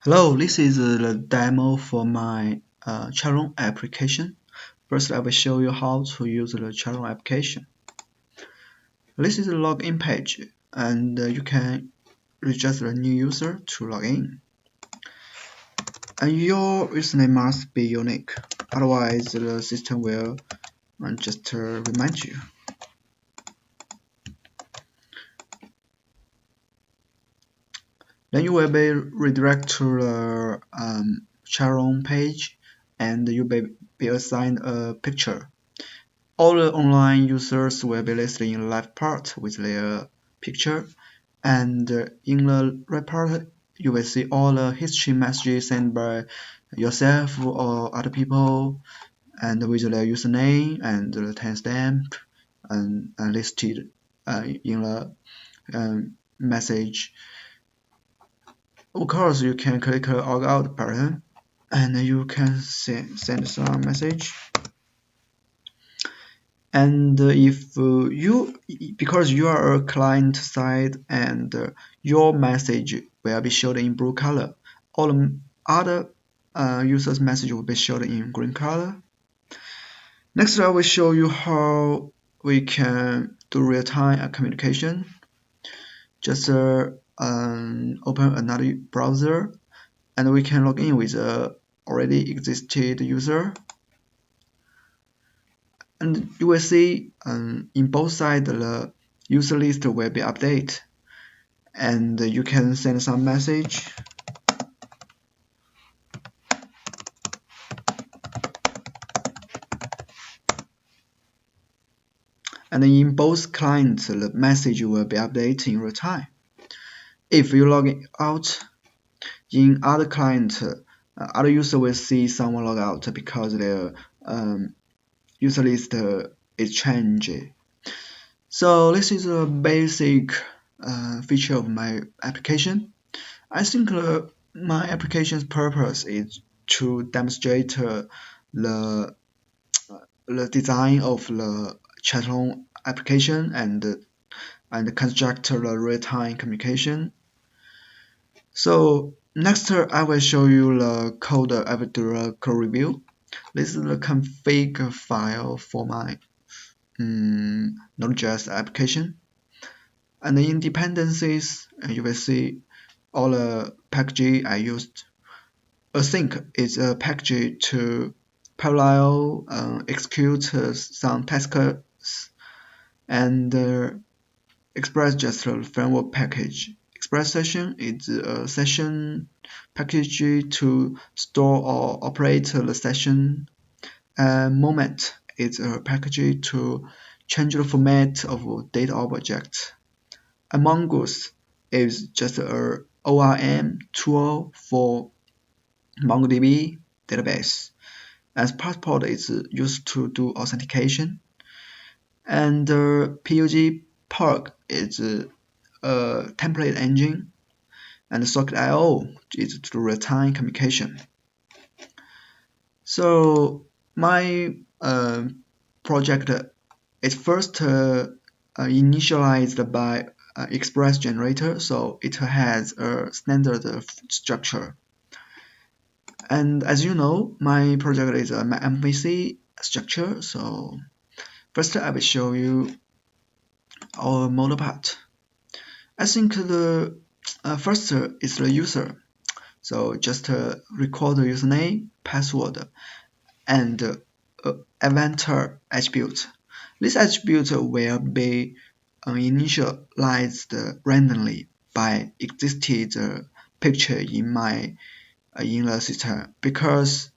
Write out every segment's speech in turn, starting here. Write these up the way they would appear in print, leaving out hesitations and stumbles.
Hello, this is the demo for my ChatRoom application. First, I will show you how to use the ChatRoom application. This is the login page, and you can register a new user to log in. And your username must be unique, otherwise the system will just remind you. Then you will be redirected to the ChatRoom page, and you will be assigned a picture. All the online users will be listed in the left part with their picture, and in the right part you will see all the history messages sent by yourself or other people, and with their username and the timestamp and listed in the message. Of course, you can click the log out button and you can send some message. And if because you are a client side and your message will be shown in blue color, all the other users' message will be shown in green color. Next, I will show you how we can do real-time communication. Just open another browser, and we can log in with a already existed user. And you will see in both sides the user list will be updated, and you can send some message. And in both clients, the message will be updated in real time. If you log out in other client, other user will see someone log out because their user list is changed. So this is a basic feature of my application. I think my application's purpose is to demonstrate the design of the ChatRoom application and construct the real-time communication. So next I will show you the code. I will do a code review. This is the config file for my Node.js application. And in dependencies, you will see all the packages I used. Async is a package to parallel execute some tasks, and Express just a framework package. Express session is a session package to store or operate the session. Moment is a package to change the format of data object. A Mongoose is just a ORM tool for MongoDB database, as Passport is used to do authentication, and PUG Perk is a template engine, and Socket.io is to real-time communication. So my project is first initialized by Express generator, so it has a standard structure. And as you know, my project is a MVC structure, so first I will show you our model part. I think the first is the user, so just record the username, password, and event attribute. This attribute will be initialized randomly by existed picture in the system, because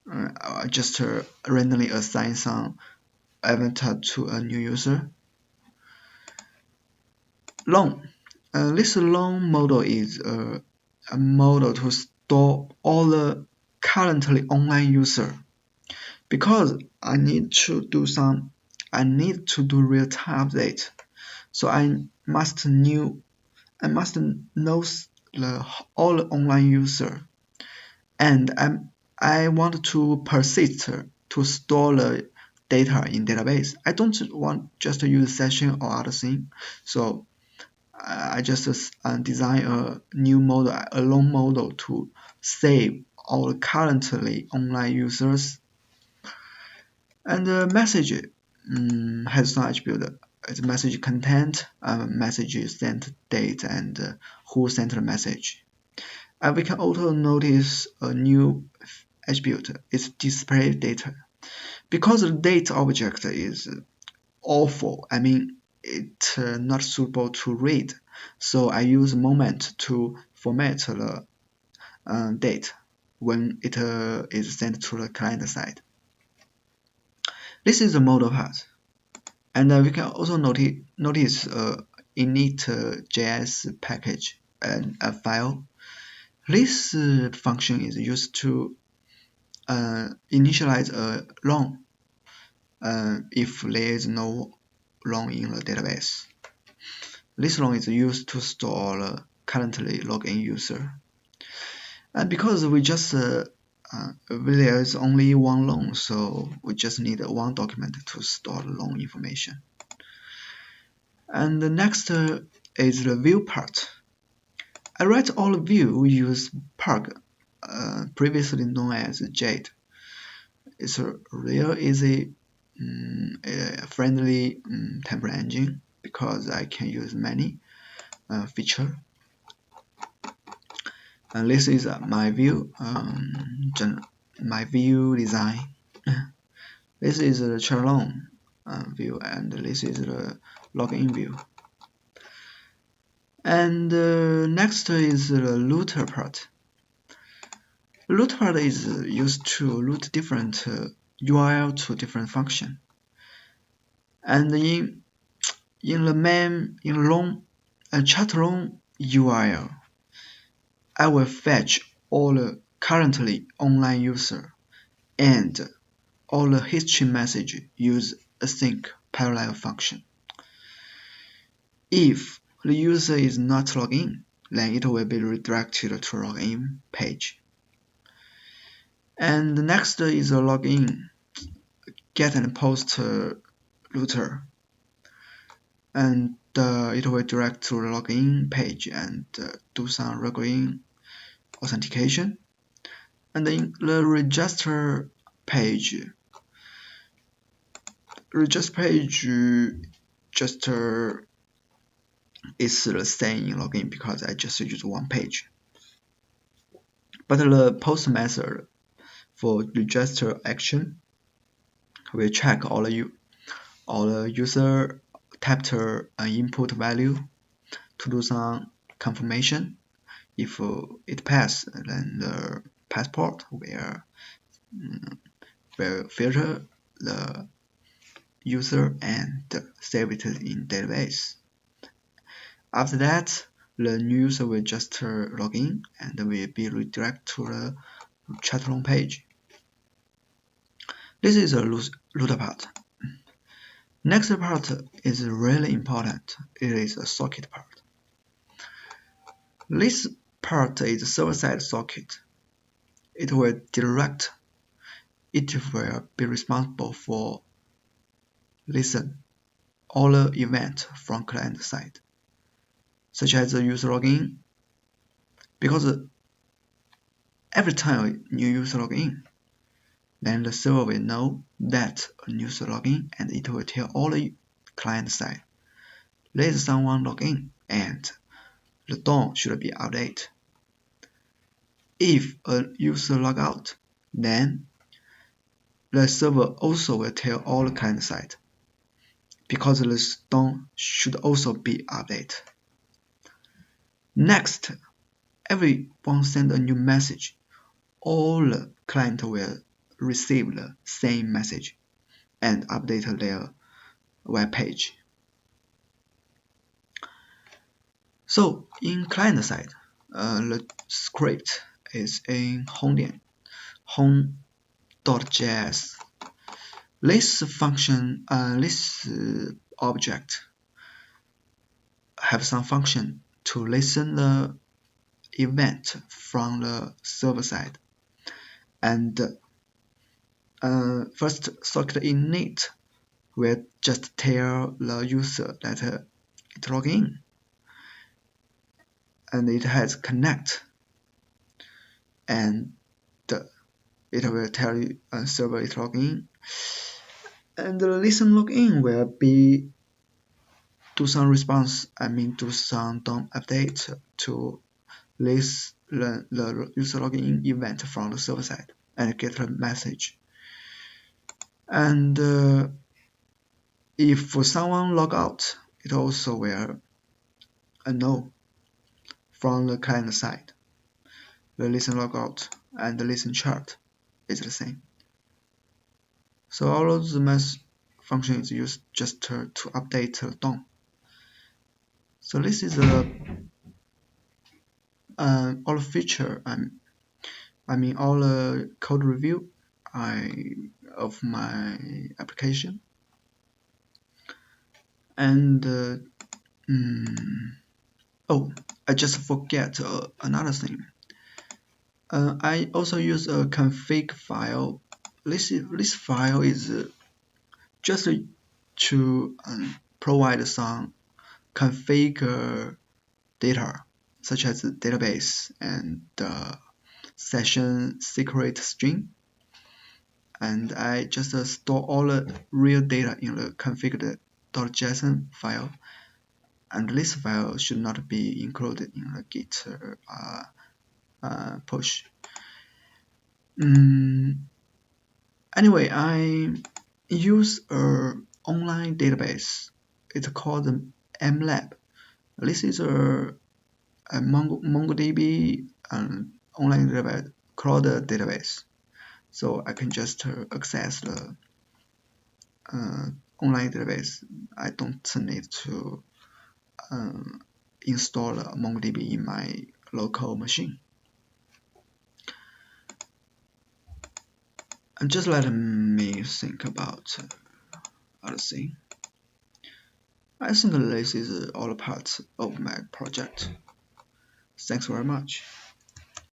I just randomly assign some avatar to a new user. Long. This long model is a model to store all the currently online user, because I need to do real-time update, so I must know all the online user, and I want to persist to store the data in database. I don't want just to use session or other thing. So I just design a new model, a long model to save all currently online users. And the message has some attribute. It's message content, message sent date, and who sent the message. And we can also notice a new attribute. It's display data. Because the date object is awful, I mean, it's not suitable to read. So I use moment to format the date when it is sent to the client side. This is the model part. And we can also notice init.js package and a file. This function is used to initialize a long if there is no long in the database. This long is used to store the currently logged in user. And because we just there is only one long, so we just need one document to store the long information. And the next is the view part. I write all view use Park, previously known as Jade. It's a real easy, friendly template engine because I can use many feature. And this is my view, my view design. This is the ChatRoom view, and this is the login view. And next is the router part. The root part is used to route different URL to different function. And in long ChatRoom URL, I will fetch all the currently online user and all the history message use async parallel function. If the user is not logged in, then it will be redirected to login page. And the next is a login, get and post router, and it will direct to the login page and do some login authentication. And in the register page just is the same in login because I just use one page. But the post method for register action will check all the user typed an input value to do some confirmation. If it passes, then the passport will filter the user and save it in database. After that, the new user will just log in and will be redirected to the ChatRoom page. This is a router part. Next part is really important. It is a socket part. This part is a server-side socket. It will be responsible for listen all the events from client side, such as the user login, because every time a new user log in, then the server will know that a new user log in, and it will tell all the client side, there is someone log in and the DOM should be updated. If a user log out, then the server also will tell all the client side, because the DOM should also be updated. Next, everyone send a new message, all the client will receive the same message and update their web page. So in client side, the script is in home.js. This function, this object have some function to listen the event from the server side. And first socket init will just tell the user that it log in. and it has connect, and it will tell you server is login, and the listen login will be do some response, do some DOM update to list the user login event from the server side and get a message. And if someone log out, it also will know from the client side. The listen logout and the listen chart is the same. So all of the math function is used just to update the DOM. So this is all feature. All code review of my application. And I just forget another thing. I also use a config file. This file is just to provide some config data, such as the database and the session secret string. And I just store all the real data in the config.json file. And this file should not be included in the Git push. Anyway, I use an online database. It's called MLab. This is a MongoDB online database, cloud database. So I can just access the online database. I don't need to install MongoDB in my local machine. And just let me think about other thing. I think this is all part of my project. Thanks very much.